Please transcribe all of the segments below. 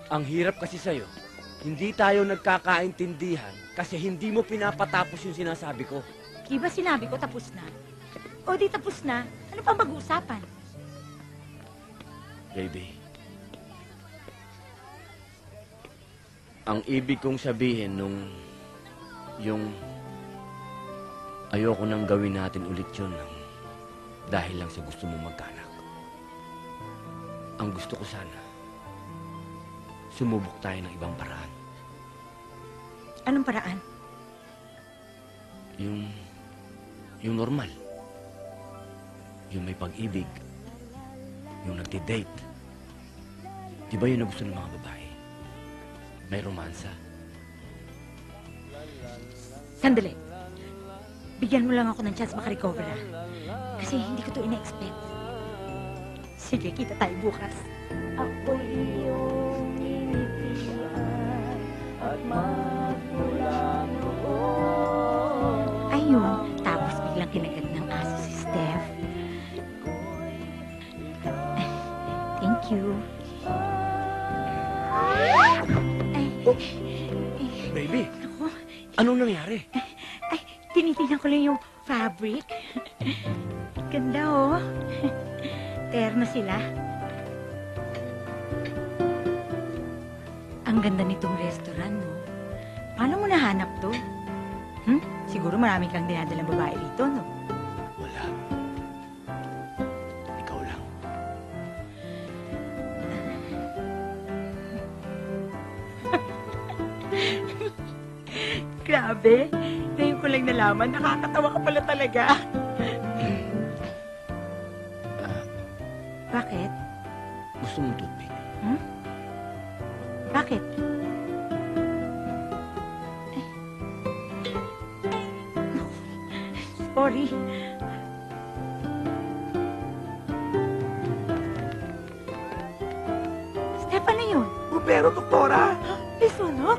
Ang hirap kasi sa'yo, hindi tayo nagkakaintindihan kasi hindi mo pinapatapos yung sinasabi ko. Di ba sinabi ko tapos na? O di tapos na, ano pang mag-uusapan? Baby, ang ibig kong sabihin yung ayoko nang gawin natin ulit yun dahil lang sa gusto mong magkanak. Ang gusto ko sana, sumubok tayo ng ibang paraan. Anong paraan? Yung normal. Yung may pag-ibig. Yung nagdi-date. Di ba yun ang gusto ng mga babae? May romansa. Sandali. Bigyan mo lang ako ng chance makarecover, ha? Kasi hindi ko to ina-expect. Sige, kita tayo bukas. Ako'y iyong initian at magmulang roon. Ayun, tapos biglang kinagat ng aso si Steph. Thank you. Baby, Ako, anong nangyari? tinitingnan ko lang yung fabric. Ganda, oh. Terno sila. Ang ganda nitong restaurant, no? Paano mo nahanap to? Siguro marami kang dinadalang babae rito, no? Wala. Ikaw lang. Grabe. Ngayon ko lang nalaman, nakakatawa ka pala talaga. Bakit? Gusto mong tubig? Bakit? Sorry. Stefan na yun. Pero, doktora! Eso, no?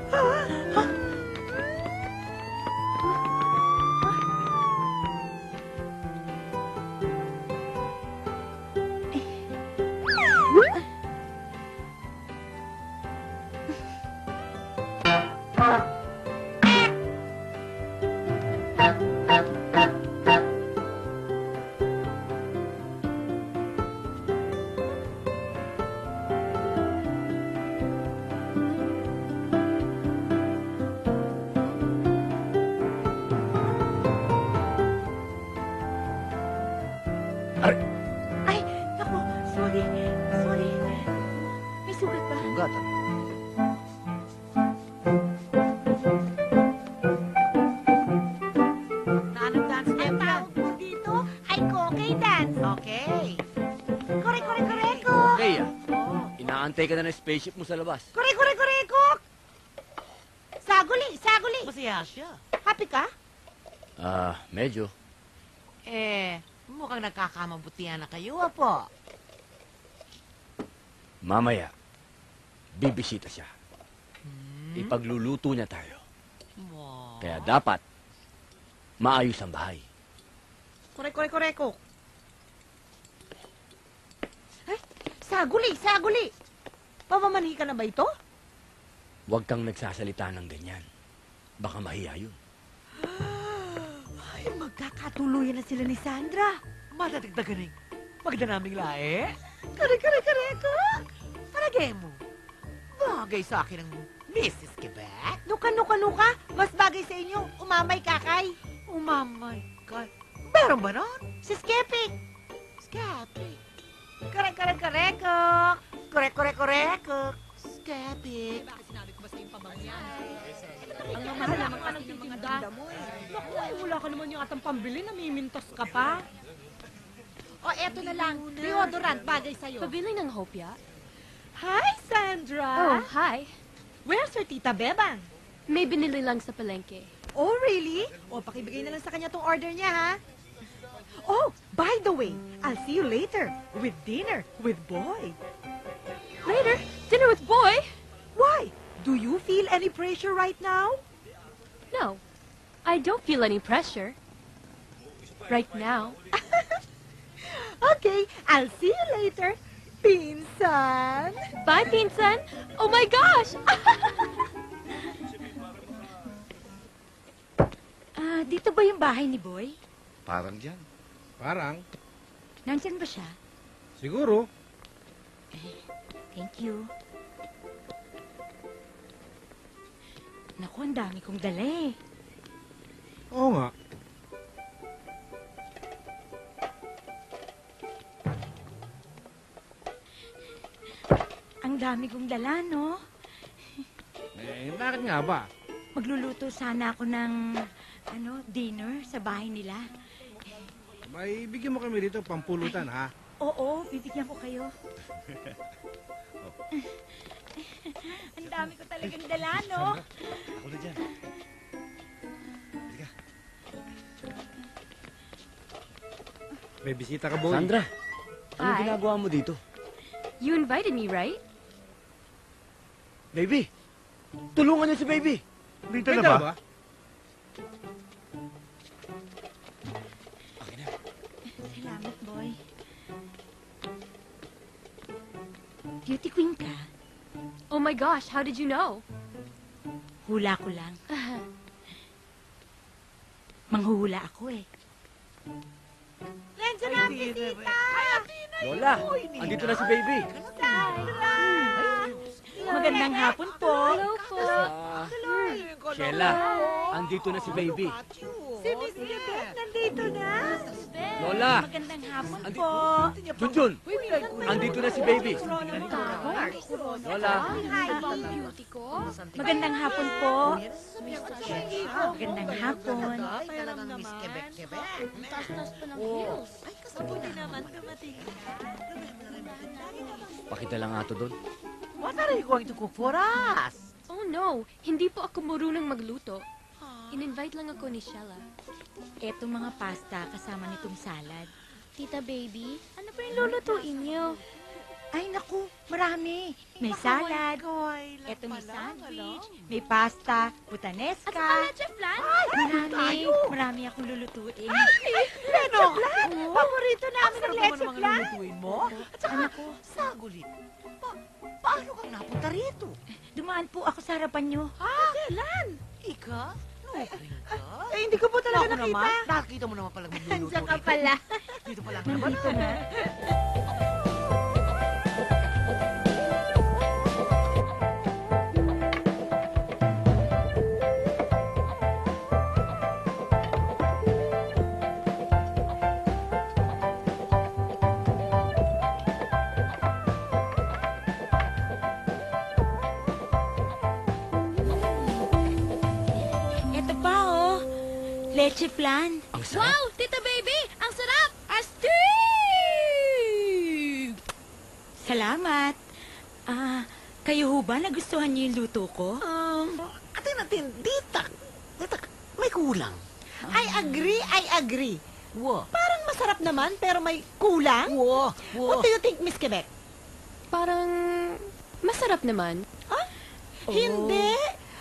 Ay, naku, sorry. Sorry. May sugat ba? Sugat. Anong dance step yan? Dito, ay kokay dance. Okay. Kore-kore-koreko. Okay, ah. Oh. Inaantay ka na ng spaceship mo sa labas. Kore-kore-koreko. Saguli, saguli. Masaya siya. Happy ka? Medyo. Mukhang nagkakamabutihan na kayo, po. Mamaya, bibisita siya. Ipagluluto niya tayo. Wow. Kaya dapat, maayos ang bahay. Kore-kore-koreko. Ay, saguli, saguli. Pamamanhi ka na ba ito? Huwag kang nagsasalita ng ganyan. Baka mahiya yun. Ay, magkakatuluyan na sila ni Sandra. Matadagdagan eh. Magdanaming lae. Kore-kore-koreko. Talagay mo. Bagay sa akin ang Mrs. Quebec. Nuka. Mas bagay sa inyo. Umamay kakay. Umamay ka. Meron ba nun? Si Skepi. Scappy. Kore-kore-koreko. Kore-kore-koreko. Scappy. Ang mahal naman ka nagtitinda. Naku, ay wala ka naman yung atang pambili. Namimintos ka pa. O, eto na lang. Deodorant, bagay sa'yo. Pabili ng hopya? Hi, Sandra. Oh, hi. Where's your tita Bebang? May binili lang sa palengke. Oh, really? O, pakibigay na lang sa kanya tong order niya, ha? Oh, by the way, I'll see you later with dinner with Boy. Later, dinner with Boy? Why? Do you feel any pressure right now? No, I don't feel any pressure. Right now. Okay, I'll see you later. Pinsan! Bye, Pinsan. Oh my gosh! Dito ba yung bahay ni Boy? Parang dyan. Parang, Nandyan ba siya? siguro. Thank you. Naku, ang dami kong dala eh. Oo nga. Ang dami kong dala, no? Bakit nga ba? Magluluto sana ako ng, dinner sa bahay nila. May bigyan mo kami dito pampulutan, ha? Oo, bibigyan ko kayo. Ang dami ko talagang dala, no? Ako na dyan. May bisita ka, boy. Sandra, anong Hi. ginagawa mo dito? You invited me, right? Baby, tulungan niyo si Baby. Dito na ba? Salamat, boy. Beauty queen ka? Oh my gosh, how did you know? Hula ko lang. Manghuhula ako eh. Nandiyan na ang bisita! Lola, andito na si Baby. Magandang hapon po. Hello po. Sheila, andito na si Baby. Si Miss Quebec nandito na. Lola, Magandang hapon Andi- po. Junjun, andito na si Baby. Lola, Beauty ko. Magandang hapon po. Magandang hapon. Talagang Miss Quebec. Taas-taas pa ng heels. pakita lang nga to doon. What are you going to cook for us? Oh no, hindi po ako marunong magluto. In-invite lang ako ni Shella. Eto mga pasta kasama nitong salad. Tita Baby, ano pa yung lulutuin niyo? Ay, naku, marami. May salad, eto may sandwich, may pasta, At putanesca. saka leche flan? Marami akong lulutuin. Ano? Paborito namin ang leche flan. Lulutuin mo? At saka, Anak ko, sagulit. Paano kang napunta rito? dumaan po ako sa harapan nyo. Kailan? Ika? Nukring ka? hindi ko po Naku naman, nakakita mo naman palang magluluto Andiyan ka pala. Dito pa lang naman. Nandito na. Eto pa, oh. Leche flan. Ang sarap. Wow, Tita Baby, ang sarap! Astig! Salamat. Kayo ho ba nagustuhan niyo yung luto ko? Atin natin, dita, may kulang. I agree. Wow. Parang masarap naman, pero may kulang. Wow. What do you think, Miss Quebec? Parang masarap naman. Hindi.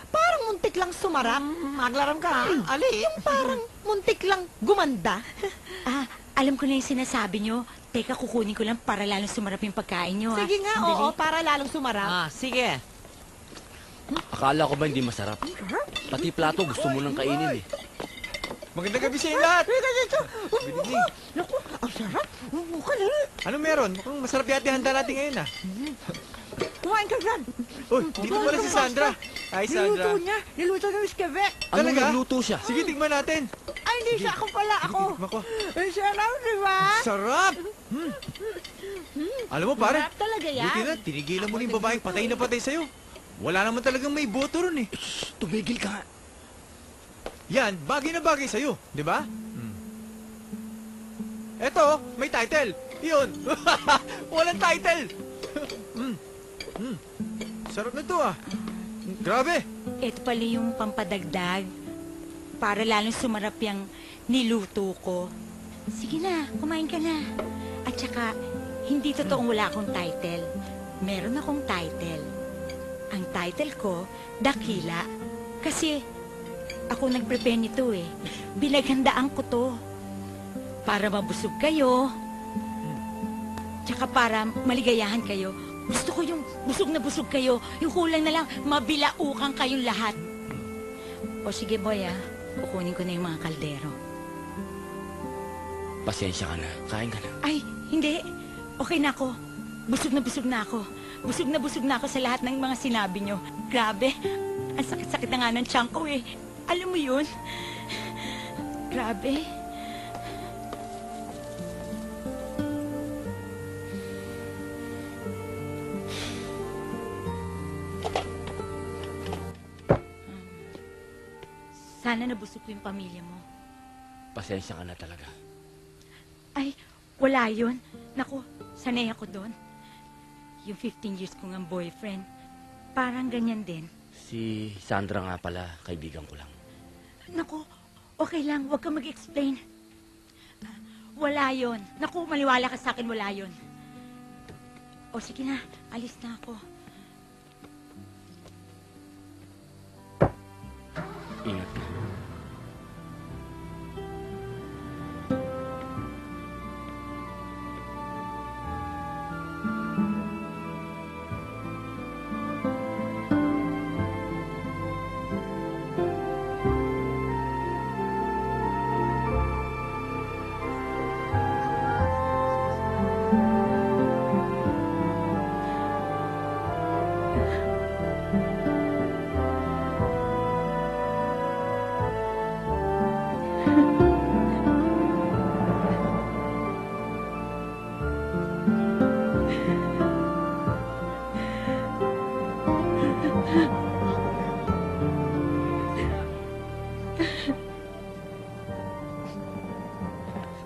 Parang muntik lang sumarap. Maglaram ka, ali. Yung parang muntik lang gumanda. Alam ko na yung sinasabi nyo. Teka, kukunin ko lang para lalong sumarap yung pagkain nyo. Sige nga, Sandali. oo, para lalong sumarap. Sige. Akala ko ba hindi masarap? Pati plato gusto mo nang kainin eh. Magandang gabi sa inyo lahat. Naku, ang sarap. Mukha na. Ano meron? Mukhang masarap yata yung handa natin ngayon, Kumain ka dyan. Uy, dito pala si Sandra. Hi, Sandra. Niluto na Miss Quebec. Ano Talaga? nagluto siya? Sige, tikman natin. Ay, hindi siya ako pala. Ako. Tikman ko. Ay, sarap, di ba? Sarap! Alam mo, pare, Sarap talaga yan. buti na, tinigilan mo na yung babaeng patay na patay sa'yo. Wala naman talagang may boto ron eh. Shh, tumigil ka. Yan, bagay na bagay sa'yo, di ba? Eto, may title. Yun. Walang title. Sarap na to ah. Grabe. Ito pala yung pampadagdag para lalong sumarap yung niluto ko. Sige na, kumain ka na. At saka, hindi totoong wala akong title. Meron akong title. Ang title ko, Dakila. Kasi, ako nag-prepare nito eh. Binaghandaan ko to. Para mabusog kayo. Tsaka para maligayahan kayo, gusto ko yung busog kayo. Yung kulang na lang, mabilaukan kayong lahat. O sige, boy, kukunin ko na yung mga kaldero. Pasensya ka na. Kain ka na. Ay, hindi. Okay na ako. Busog na ako. Busog na ako sa lahat ng mga sinabi nyo. Grabe. Ang sakit-sakit na nga ng tiyan ko eh. Alam mo yun? Grabe. Sana nabusog ko yung pamilya mo. Pasensya ka na talaga. Ay, wala yun. Naku, sanay ako doon. Yung 15 years ko ng boyfriend, parang ganyan din. Si Sandra nga pala, kaibigan ko lang. Naku, okay lang, huwag kang mag-explain. Wala yun. Naku, maniwala ka sa akin, wala yun. O sige na, alis na ako. Ingat ka.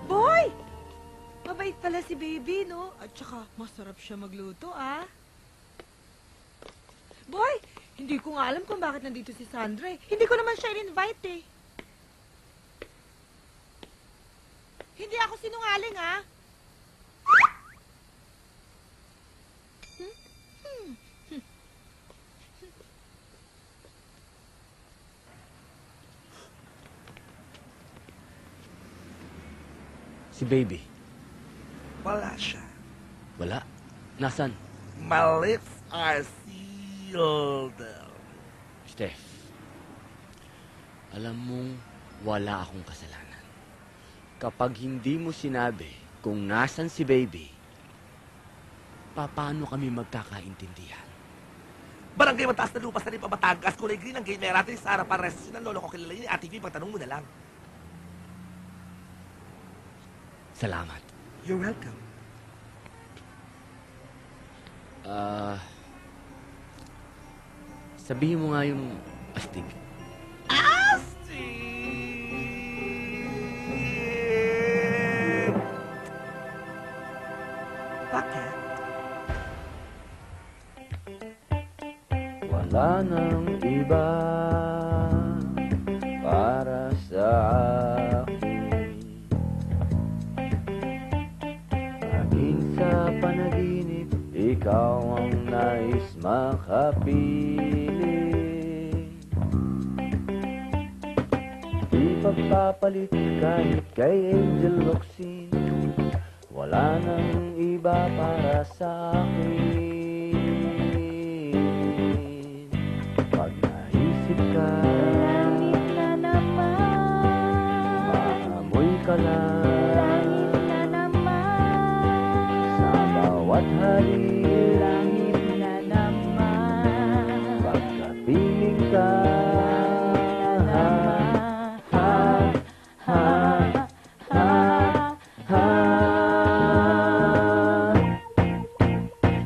Boy! Mabait pala si baby, no? At saka, masarap siya magluto, ah. Boy! Hindi ko nga alam kung bakit nandito si Sandra eh. Hindi ko naman siya in-invite eh. Hindi ako sinungaling, ah. Si Baby. Wala siya. Wala. Nasaan? My lips are sealed. Steph. Alam mong wala akong kasalanan. Kapag hindi mo sinabi kung nasan si Baby, paano kami magkakaintindihan? Barangay mataas na lupa sa rin Batangas. Kulay green ang gate natin sa harapan resto ng lolo ko. Kilala yun. Ate V, pagtanong mo na lang. Salamat. You're welcome. Sabihin mo nga yung astig. Bakit? Wala nang iba para sa akin. Laging sa panaginip, ikaw ang nais makapili. Di pagpapalit kahit kay Angel Roxin. Wala nang iba para sa akin. Pag naisip ka, langit na naman. Maamoy ka lang, langit na naman. Sa bawat halik, langit na naman. Pagkapiling ka,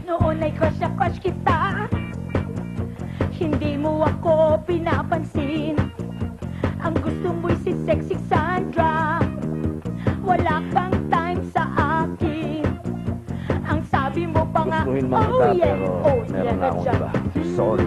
Noon ay crush na crush kita. Hindi mo ako pinapansin. Ang gusto mo'y si Sexy Sandra. Wala kang time sa akin. Ang sabi mo pa nga, gustuhin mo kita, pero oh meron yeah na akong dyan. iba. Sorry.